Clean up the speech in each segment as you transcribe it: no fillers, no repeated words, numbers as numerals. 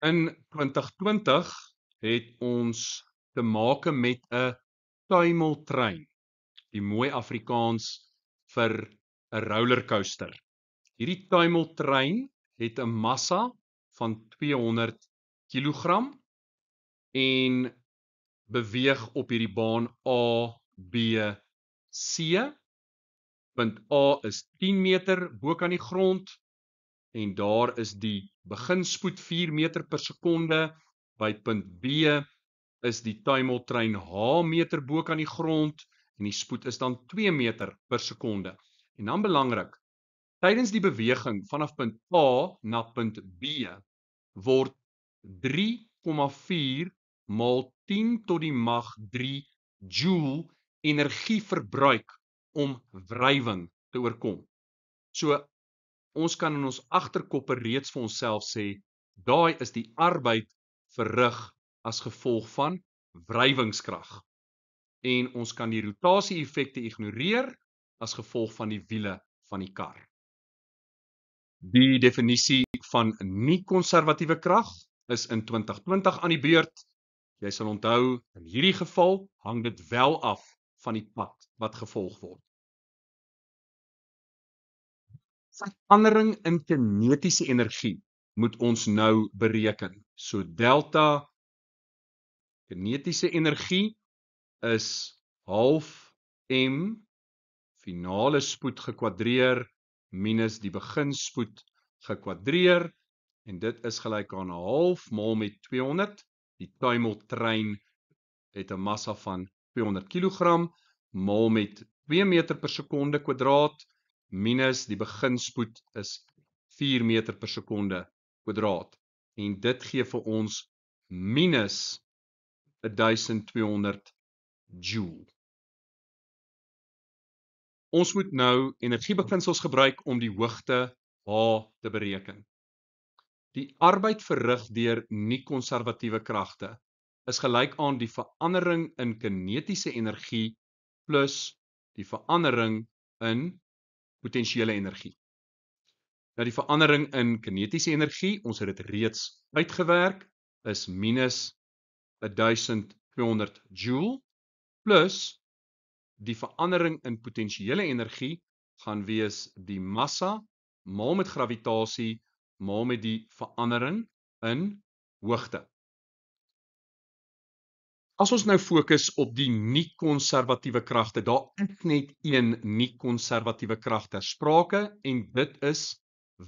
In 2020 het ons te make met 'n tuimeltrein, die mooi Afrikaans vir 'n rollercoaster. Hierdie tuimeltrein het 'n massa van 200 kg en beweeg op hierdie baan A, B, C. Punt A is 10 meter bo kan die grond en daar is die beginspoed 4 meter per sekonde. By punt B is die tuimeltrein H meter bo kan die grond en die spoed is dan 2 meter per sekonde. En dan belangrik, tydens die beweging vanaf punt A na punt B word 3,4 maal 10 tot die mag 3 joule energie verbruik om wrywing te oorkom. So ons kan in ons agterkoppe reeds vir onsself sê, daai is die arbeid verrig as gevolg van wrywingskrag. En ons kan die rotasie-effekte ignoreer as gevolg van die wiele van die kar. Die definisie van nie-konservatiewe krag is in 2020 aan die beurt. Jy sal onthou, in hierdie geval hang dit wel af van die pad wat gevolg word. Verandering in kinetiese energie moet ons nou bereken. So delta kinetiese energie is half m finale spoed gekwadreer minus die beginspoed gekwadreer en dit is gelyk aan 'n half maal met 200. Die tuimeltrein het 'n massa van 200 kg maal met 2 meter per sekonde kwadraat minus die beginspoed is 4 meter per sekonde kwadraat. En dit gee vir ons minus 1200 joule. Ons moet nou energiebeginsels gebruik om die hoogte H te bereken. Die arbeid verrig deur nie-konservatiewe kragte is gelyk aan die verandering in kinetiese energie plus die verandering in potensiële energie. Nou die verandering in kinetiese energie, ons het dit reeds uitgewerk, is minus 1200 joule plus die verandering in potensiële energie gaan wees die massa maal met gravitasie maal met die verandering in hoogte. As ons nou fokus op die nie-konservatiewe kragte, daar is net een nie-konservatiewe krag ter sprake en dit is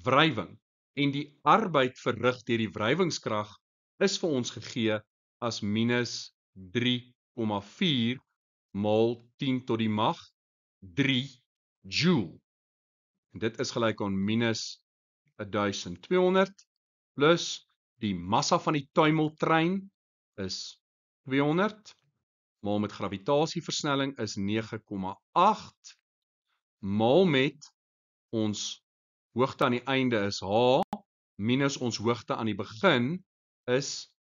wrywing. En die arbeid verrig deur die wrywingskrag is vir ons gegee as minus 3,4 maal 10 tot die mag 3 joule. En dit is gelyk aan minus 1200 plus die massa van die tuimeltrein is 200 maal met gravitasieversnelling is 9,8 maal met ons hoogte aan die einde is H minus ons hoogte aan die begin is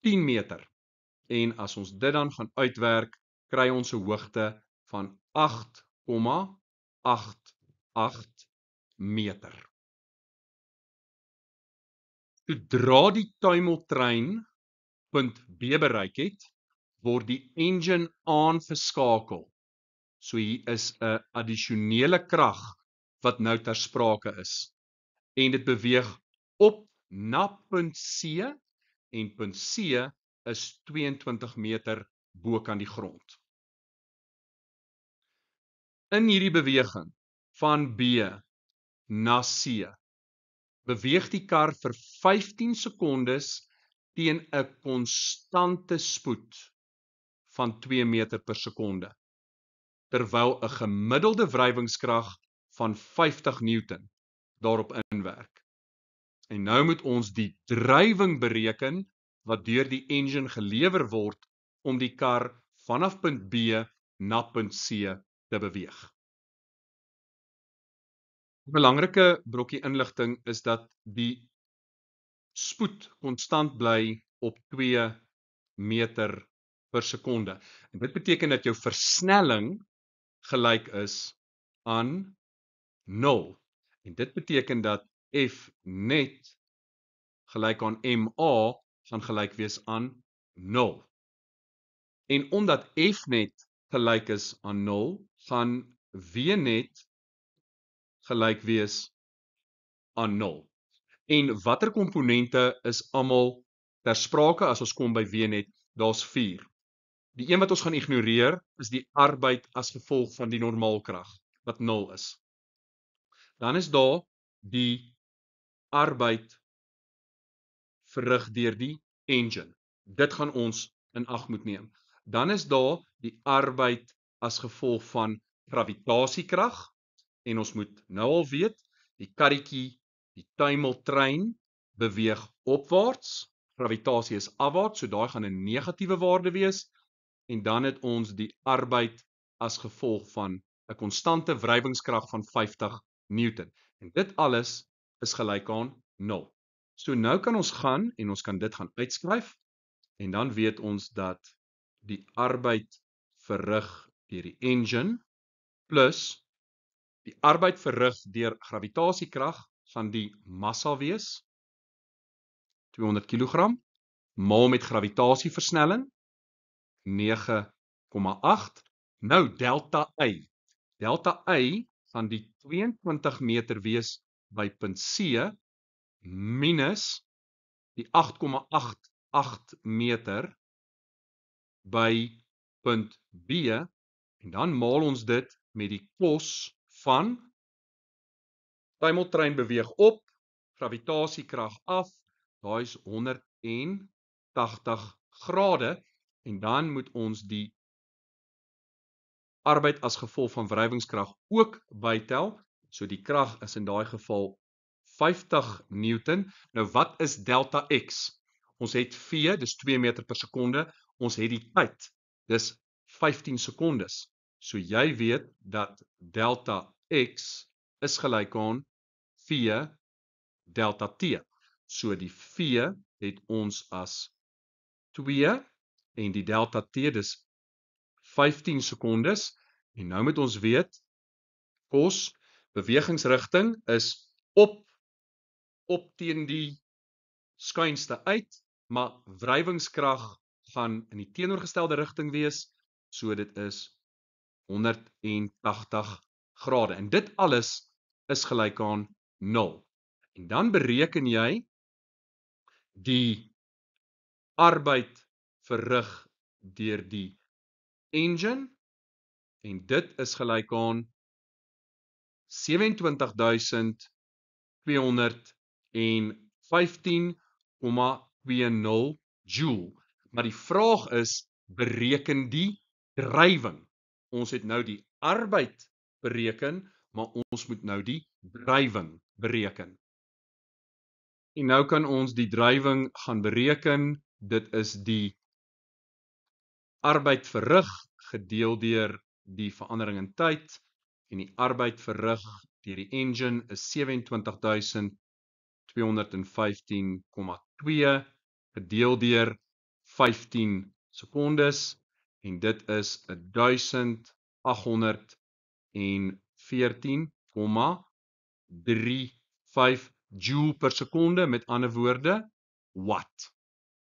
10 meter. En as ons dit dan gaan uitwerk, kry ons 'n hoogte van 8,88 meter. Sodra die tuimeltrein punt B bereik het, word die engine aangeskakel. So hier is 'n addisionele krag wat nou ter sprake is. En dit beweeg op na punt C en punt C is 22 meter bo kan die grond. In hierdie beweging van B na C beweeg die kar vir 15 sekondes teen 'n konstante spoed van 2 meter per sekonde, terwyl 'n gemiddelde wrywingskrag van 50 Newton daarop inwerk. En nou moet ons die drywing bereken wat deur die engine gelewer word om die kar vanaf punt B na punt C te beweeg. 'n Belangrike brokkie inligting is dat die spoed konstant bly op 2 meter per sekonde. En dit beteken dat jou versnelling gelyk is aan 0. En dit beteken dat F net gelyk aan MA gaan gelyk wees aan 0. En omdat F net gelyk is aan 0, gaan W net gelyk wees aan 0. En watter komponente is almal ter sprake as ons kom by W net? Daar's 4. Die een wat ons gaan ignoreer is die arbeid as gevolg van die normaalkrag wat 0 is. Dan is daar die arbeid verrig deur die engine. Dit gaan ons in ag moet neem. Dan is daar die arbeid as gevolg van gravitasiekrag en ons moet nou al weet die karretjie, die tuimeltrein beweeg opwaarts, gravitasie is afwaarts, so daai gaan 'n negatiewe waarde wees en dan het ons die arbeid as gevolg van 'n konstante wrywingskrag van 50 Newton. En dit alles is gelyk aan 0. So nou kan ons gaan en ons kan dit gaan uitskryf en dan weet ons dat die arbeid verrig deur die engine plus die arbeid verrig deur gravitasiekrag gaan die massa wees 200 kg maal met gravitasieversnelling 9,8. Nou delta Y. Delta Y gaan die 22 meter wees by punt C minus die 8,88 meter by punt B en dan maal ons dit met die kos van tuimeltrein beweeg op, gravitasiekrag af, daai is 180 grade en dan moet ons die arbeid as gevolg van wrywingskrag ook bytel. So die krag is in daai geval 50 Newton. Nou wat is delta X? Ons het V, dis 2 meter per sekonde. Ons het die tyd, dis 15 sekondes. So jy weet dat delta X is gelyk aan V delta T. So die V het ons as 2 en die delta T dis 15 sekondes en nou moet ons weet kos bewegingsrigting is op teen die skuinste uit, maar wrywingskrag gaan in die teenoorgestelde rigting wees, so dit is 180 grade en dit alles is gelyk aan 0. En dan bereken jy die arbeid verrig deur die engine en dit is gelyk aan 27.215,20 joule. Maar die vraag is, bereken die drywing. Ons het nou die arbeid bereken, maar ons moet nou die drywing bereken. En nou kan ons die drywing gaan bereken. Dit is die arbeid verrig gedeel deur die verandering in tyd en die arbeid verrig deur die engine is 27.215,2 gedeel deur 15 sekondes en dit is 1814,35 joule per sekonde, met ander woorde, watt.